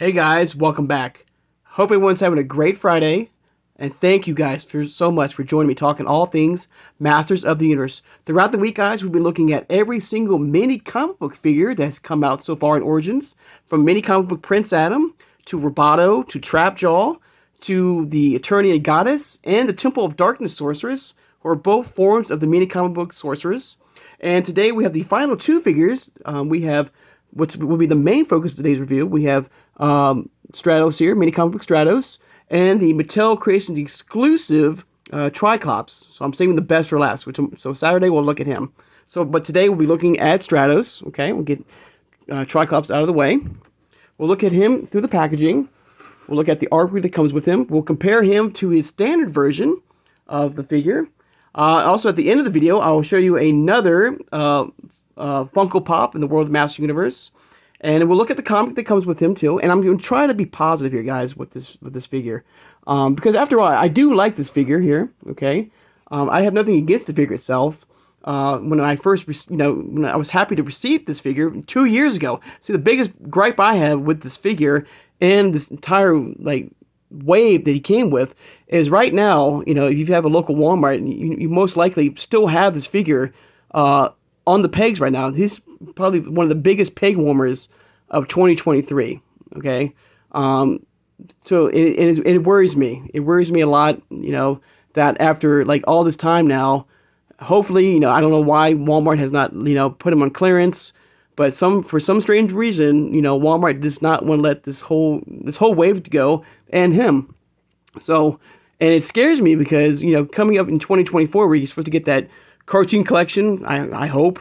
Hey guys, welcome back. Hope everyone's having a great Friday, and thank you guys so much for joining me talking all things Masters of the Universe. Throughout the week, guys, we've been looking at every single mini comic book figure that's come out so far in Origins, from mini comic book Prince Adam to Roboto to Trapjaw to the Eternia Goddess and the Temple of Darkness Sorceress, who are both forms of the mini comic book Sorceress. And today we have the final two figures. We have which will be the main focus of today's review. We have STRATOS here, mini comic book STRATOS, and the Mattel Creations exclusive Triclops. So I'm saving the best for last. So Saturday we'll look at him. But today we'll be looking at STRATOS. Okay, we'll get Triclops out of the way. We'll look at him through the packaging. We'll look at the artwork that comes with him. We'll compare him to his standard version of the figure. Also, at the end of the video, I will show you another Funko Pop in the World of Master Universe, and we'll look at the comic that comes with him too. And I'm going to try to be positive here, guys, with this figure, because after all, I do like this figure here. Okay, I have nothing against the figure itself. When I first, when I was happy to receive this figure 2 years ago. See, the biggest gripe I have with this figure and this entire wave that he came with is right now, if you have a local Walmart, you most likely still have this figure on the pegs right now. He's probably one of the biggest peg warmers of 2023. Okay, so it worries me. It worries me a lot. That after all this time now, hopefully, I don't know why Walmart has not put him on clearance, but for some strange reason, Walmart does not want to let this whole wave go and him. So, and it scares me because coming up in 2024, where you're supposed to get that cartoon collection, I hope,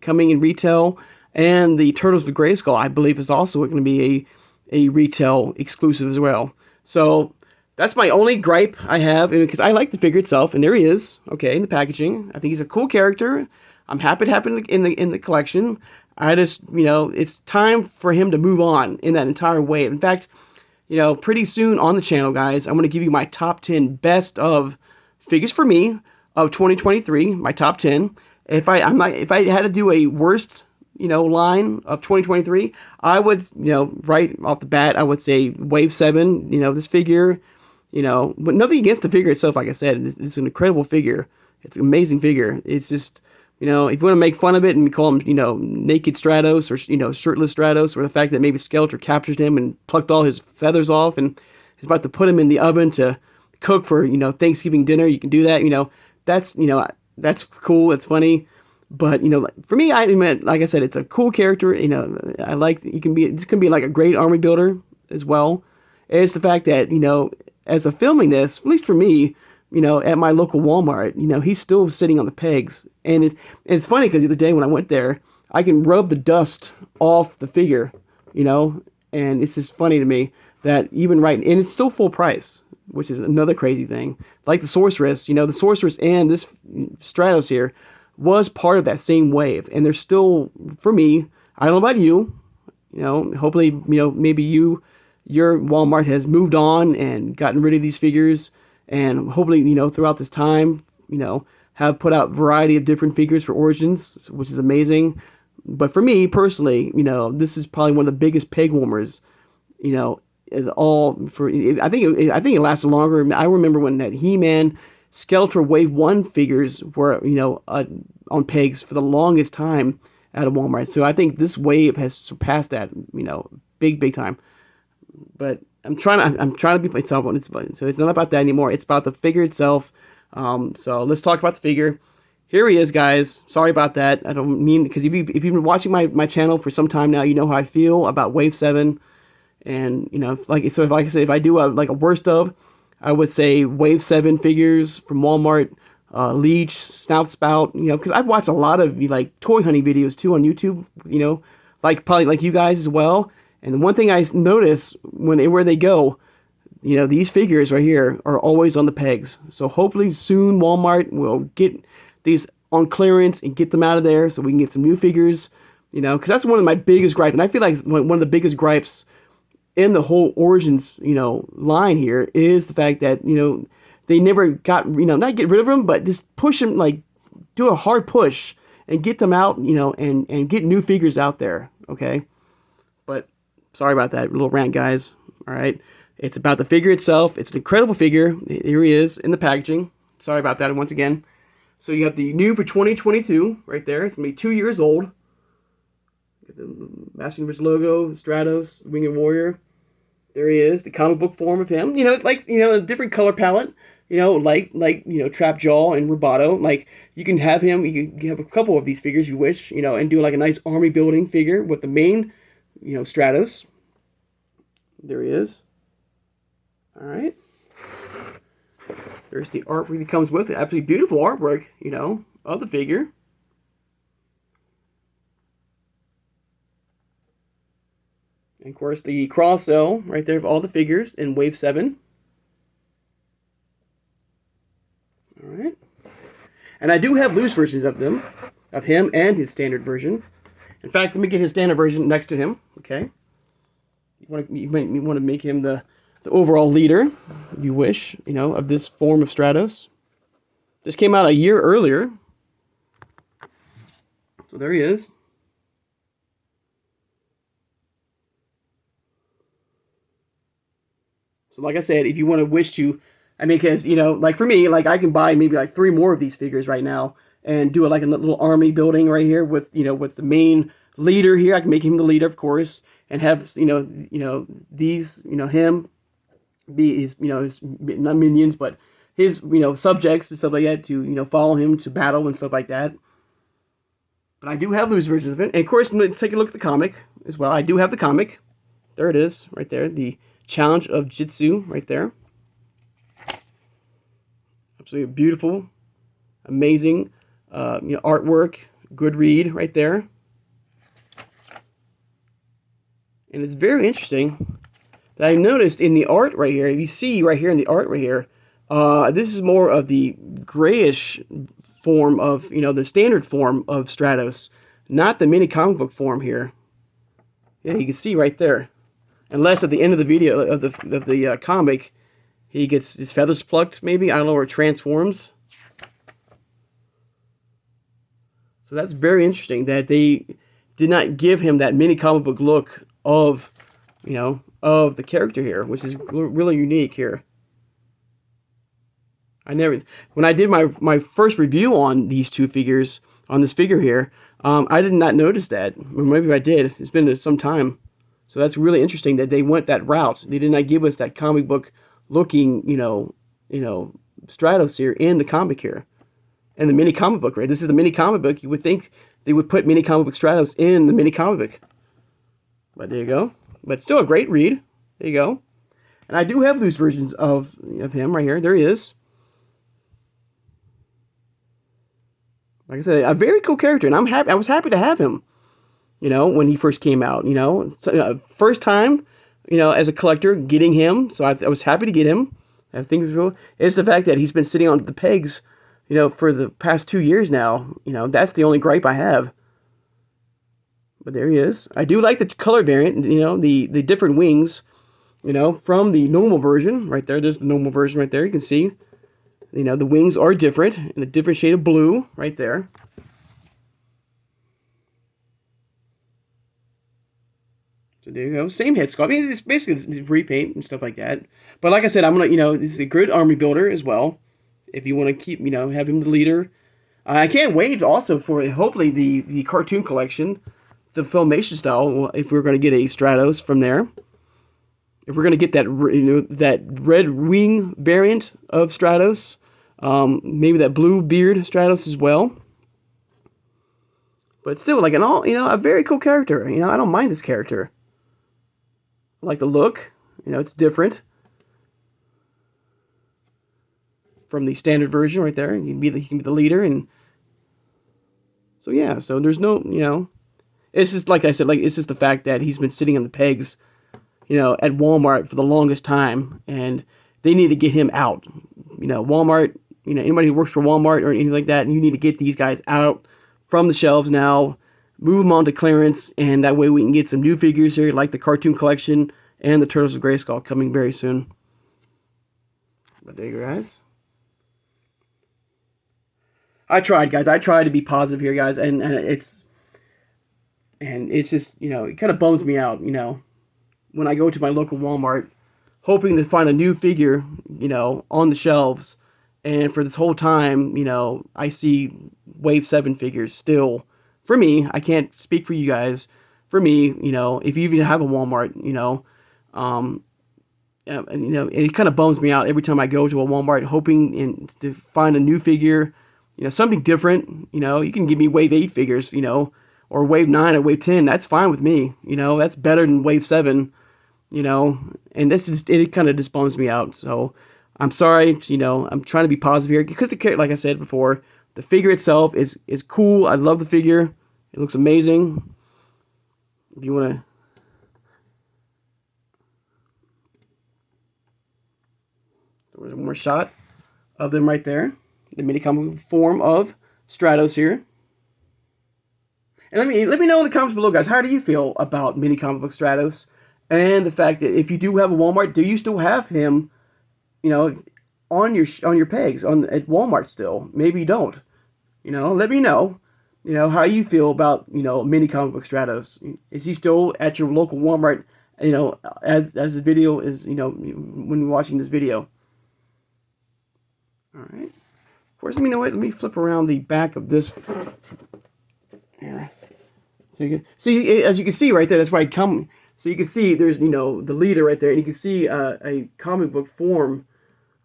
coming in retail, and the Turtles of Grayskull, I believe, is also going to be a retail exclusive as well. So that's my only gripe I have, because I like the figure itself, and there he is, okay, in the packaging. I think he's a cool character. I'm happy to have him in the collection. I just, it's time for him to move on in that entire wave. In fact, pretty soon on the channel, guys, I'm going to give you my top 10 best of figures for me of 2023, my top 10. If I had to do a worst, line of 2023, I would, right off the bat, I would say Wave 7, this figure, but nothing against the figure itself. Like I said, it's an incredible figure. It's an amazing figure. It's just, if you want to make fun of it and call him, naked Stratos or, shirtless Stratos, or the fact that maybe Skeletor captured him and plucked all his feathers off and is about to put him in the oven to cook for, Thanksgiving dinner, you can do that, that's, that's cool. It's funny. But, for me, I admit, like I said, it's a cool character. I like, this can be like a great army builder as well. It's the fact that, as of filming this, at least for me, at my local Walmart, he's still sitting on the pegs. And it's funny because the other day when I went there, I can rub the dust off the figure, and it's just funny to me that even and it's still full price, which is another crazy thing. Like the Sorceress, the Sorceress and this STRATOS here was part of that same wave. And they're still, for me, I don't know about you, hopefully, maybe your Walmart has moved on and gotten rid of these figures. And hopefully, throughout this time, have put out a variety of different figures for Origins, which is amazing. But for me, personally, this is probably one of the biggest peg warmers, I think it lasted longer. I remember when that He-Man Skeletor Wave 1 figures were, on pegs for the longest time out of Walmart. So I think this wave has surpassed that, big time. But I'm trying to be myself on it. So it's not about that anymore. It's about the figure itself. So let's talk about the figure. Here he is, guys. Sorry about that. I don't mean, because if you've been watching my channel for some time now, you know how I feel about Wave 7. And, if I do a worst of, I would say Wave 7 figures from Walmart, Leech, Snout Spout, because I've watched a lot of, toy hunting videos, too, on YouTube, probably like you guys as well. And the one thing I notice where they go, these figures right here are always on the pegs. So hopefully soon Walmart will get these on clearance and get them out of there so we can get some new figures, because that's one of my biggest gripes. And I feel like one of the biggest gripes in the whole Origins, line here is the fact that, they never got, not get rid of them, but just push them, do a hard push and get them out, and get new figures out there, okay? But Sorry about that little rant, guys. All right. It's about the figure itself. It's an incredible figure. Here he is in the packaging. Sorry about that once again. So you have the new for 2022 right there. It's going to be 2 years old. Get the Master Universe logo, Stratos, Winged Warrior. There he is, the comic book form of him. You know, like, you know, a different color palette. You know, like you know, Trapjaw and Roboto. Like, you can have him, you can have a couple of these figures you wish, you know, and do like a nice army building figure with the main, you know, Stratos. There he is. All right. There's the artwork that comes with it. Absolutely beautiful artwork, you know, of the figure. And of course, the cross sell right there of all the figures in Wave 7. All right. And I do have loose versions of them, of him and his standard version. In fact, let me get his standard version next to him. Okay. You might want to make him the overall leader, if you wish, you know, of this form of Stratos. This came out a year earlier. So there he is. So like I said, if you want to wish to, I mean, because, you know, like for me, like I can buy maybe like 3 more of these figures right now and do like a little army building right here with, you know, with the main leader here. I can make him the leader, of course, and have, you know, these, you know, him be his, you know, his, not minions, but his, you know, subjects and stuff like that to, you know, follow him to battle and stuff like that. But I do have loose versions of it. And of course, I'm going to take a look at the comic as well. I do have the comic. There it is, right there. The Challenge of Jitsu, right there. Absolutely beautiful, amazing, you know, artwork, good read, right there. And it's very interesting that I noticed in the art right here. You see right here in the art right here, this is more of the grayish form of, you know, the standard form of Stratos, not the mini comic book form here. Yeah, you can see right there. Unless at the end of the video of the comic, he gets his feathers plucked, maybe, I don't know, or transforms. So that's very interesting that they did not give him that mini comic book look of, you know, of the character here, which is really unique here. When I did my first review on these two figures, on this figure here, I did not notice that. Or maybe I did. It's been some time. So that's really interesting that they went that route. They did not give us that comic book looking, you know, Stratos here in the comic here. And the mini comic book, right? This is the mini comic book. You would think they would put mini comic book Stratos in the mini comic book. But there you go. But still a great read. There you go. And I do have loose versions of him right here. There he is. Like I said, a very cool character, and I was happy to have him. You know, when he first came out, you know, first time, you know, as a collector, getting him. So I was happy to get him. I think it's the fact that he's been sitting on the pegs, you know, for the past 2 years now. You know, that's the only gripe I have. But there he is. I do like the color variant, you know, the different wings, you know, from the normal version. Right there, there's the normal version right there. You can see, you know, the wings are different, in a different shade of blue right there. So there you go. Same head sculpt. I mean, it's basically repaint and stuff like that. But like I said, I'm going to, you know, this is a good army builder as well. If you want to keep, you know, have him the leader. I can't wait also for, hopefully, the cartoon collection, the Filmation style, if we're going to get a Stratos from there. If we're going to get that, you know, that red wing variant of Stratos. Maybe that blue beard Stratos as well. But still, like an all, you know, a very cool character. You know, I don't mind this character. I like the look, you know, it's different from the standard version right there. He can be the leader, and so yeah. So there's no, you know, it's just like I said, like it's just the fact that he's been sitting on the pegs, you know, at Walmart for the longest time, and they need to get him out. You know, Walmart, you know, anybody who works for Walmart or anything like that, and you need to get these guys out from the shelves now. Move them on to clearance, and that way we can get some new figures here, like the cartoon collection and the Turtles of Grayskull coming very soon. But there you go, guys. I tried, guys. I tried to be positive here, guys, and it's just, you know, it kind of bums me out, you know. when I go to my local Walmart, hoping to find a new figure, on the shelves. And for this whole time, I see Wave 7 figures still. For me, I can't speak for you guys. For me, if you even have a Walmart, and it kind of bums me out every time I go to a Walmart hoping to find a new figure, something different. You can give me Wave 8 figures, or Wave 9 or Wave 10. That's fine with me. That's better than Wave 7, and it kind of just bums me out. So I'm sorry, I'm trying to be positive here because like I said before, the figure itself is cool. I love the figure. It looks amazing. If you want to, there's one more shot of them right there. The mini comic form of Stratos here. And let me know in the comments below, guys. How do you feel about mini comic book Stratos, and the fact that if you do have a Walmart, do you still have him, on your pegs at Walmart still? Maybe you don't. Let me know. How you feel about mini comic book Stratos. Is he still at your local Walmart? As the video is, when you're watching this video. All right. First, let me flip around the back of this. Here. So you can see, as you can see right there, that's why I come. So you can see there's, the leader right there, and you can see a comic book form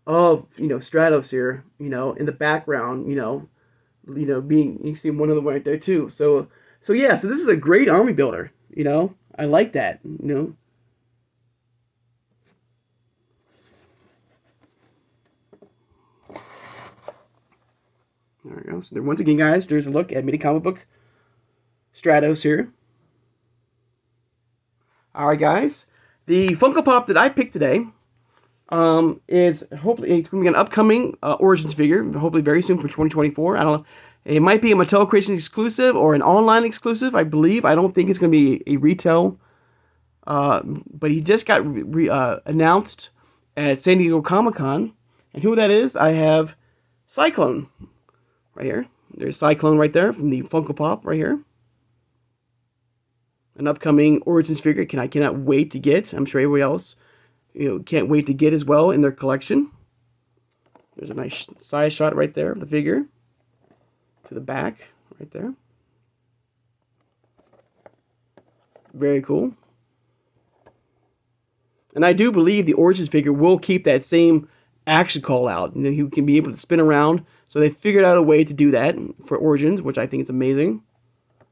of, Stratos here, in the background, being, you can see one of them right there too. So yeah, so this is a great army builder, I like that, There we go. So there, once again, guys, there's a look at mini comic book Stratos here. Alright, guys. The Funko Pop that I picked today is hopefully it's going to be an upcoming Origins figure, hopefully very soon for 2024. I don't know. It might be a Mattel Creation exclusive or an online exclusive, I believe. I don't think it's going to be a retail. But he just got announced at San Diego Comic-Con. And who that is, I have Cyclone right here. There's Cyclone right there from the Funko Pop right here. An upcoming Origins figure I cannot wait to get. I'm sure everybody else, can't wait to get as well in their collection. There's a nice side shot right there of the figure to the back right there. Very cool. And I do believe the Origins figure will keep that same action call out. You can be able to spin around. So they figured out a way to do that for Origins, which I think is amazing.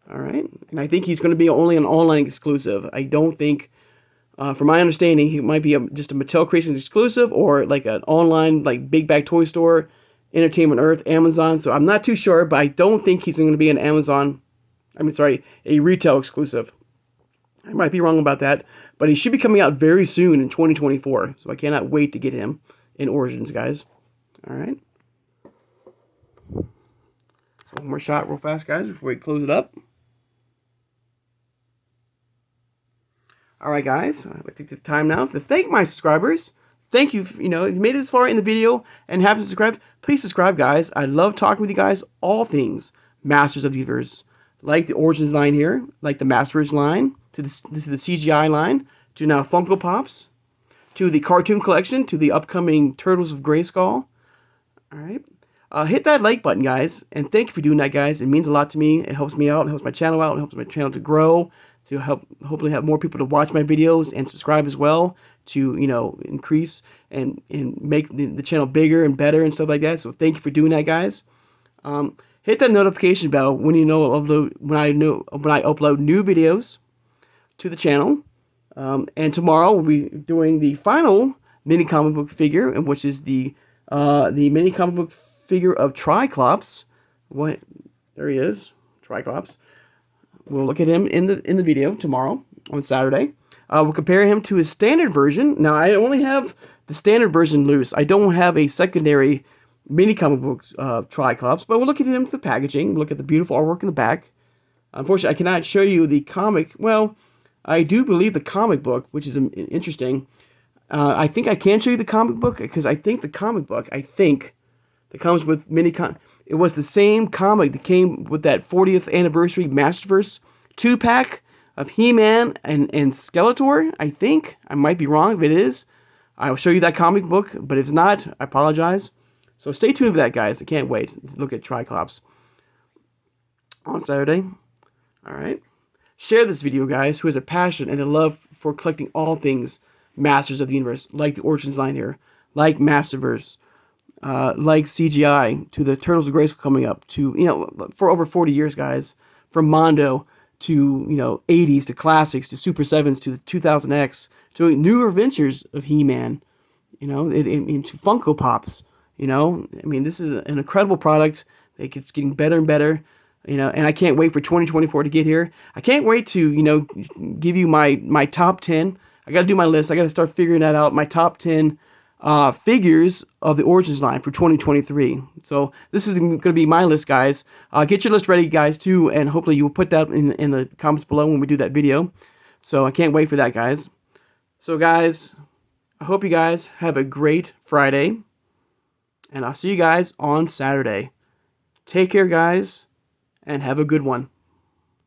All right, and I think he's going to be only an online exclusive. I don't think, from my understanding, he might be just a Mattel Creations exclusive or like an online, like Big Bag Toy Store, Entertainment Earth, Amazon. So I'm not too sure, but I don't think he's going to be an a retail exclusive. I might be wrong about that, but he should be coming out very soon in 2024. So I cannot wait to get him in Origins, guys. All right. One more shot real fast, guys, before we close it up. Alright, guys, I'd like to take the time now to thank my subscribers. Thank you, if you made it this far in the video and haven't subscribed, please subscribe, guys. I love talking with you guys, all things Masters of the Universe. Like the Origins line here, like the Masters line, to the CGI line, to now Funko Pops, to the cartoon collection, to the upcoming Turtles of Grayskull. Alright. Hit that like button, guys, and thank you for doing that, guys. It means a lot to me. It helps me out. It helps my channel out. It helps my channel to grow, to hopefully have more people to watch my videos and subscribe as well, to increase and make the channel bigger and better and stuff like that. So thank you for doing that, guys. Hit that notification bell when when I upload new videos to the channel. And tomorrow we'll be doing the final mini comic book figure, which is the mini comic book figure of Triclops. There he is, Triclops. We'll look at him in the video tomorrow on Saturday. We'll compare him to his standard version. Now I only have the standard version loose. I don't have a secondary mini comic book Triclops, but we'll look at him through the packaging. Look at the beautiful artwork in the back. Unfortunately, I cannot show you the comic. Well, I do believe the comic book, which is interesting. I think I can show you the comic book because I think the comic book, that comes with it was the same comic that came with that 40th anniversary Masterverse 2-pack of He-Man and Skeletor, I think. I might be wrong if it is. I will show you that comic book, but if it's not, I apologize. So stay tuned for that, guys. I can't wait to look at Triclops on Saturday. All right. Share this video, guys, who has a passion and a love for collecting all things Masters of the Universe, like the Origins line here, like Masterverse, like CGI, to the Turtles of Grayskull coming up, to, you know, for over 40 years, guys, from Mondo to, you know, 80s to classics to Super 7s to the 2000X to newer ventures of He-Man, you know, into Funko Pops, you know. I mean, this is an incredible product. It keeps getting better and better, you know, and I can't wait for 2024 to get here. I can't wait to, you know, give you my top 10. I got to do my list. I got to start figuring that out, my top 10 figures of the Origins line for 2023. So this is going to be my list, guys. Get your list ready, guys, too, and hopefully you will put that in the comments below when we do that video. So I can't wait for that, guys. So, guys, I hope you guys have a great Friday, and I'll see you guys on Saturday. Take care, guys, and have a good one.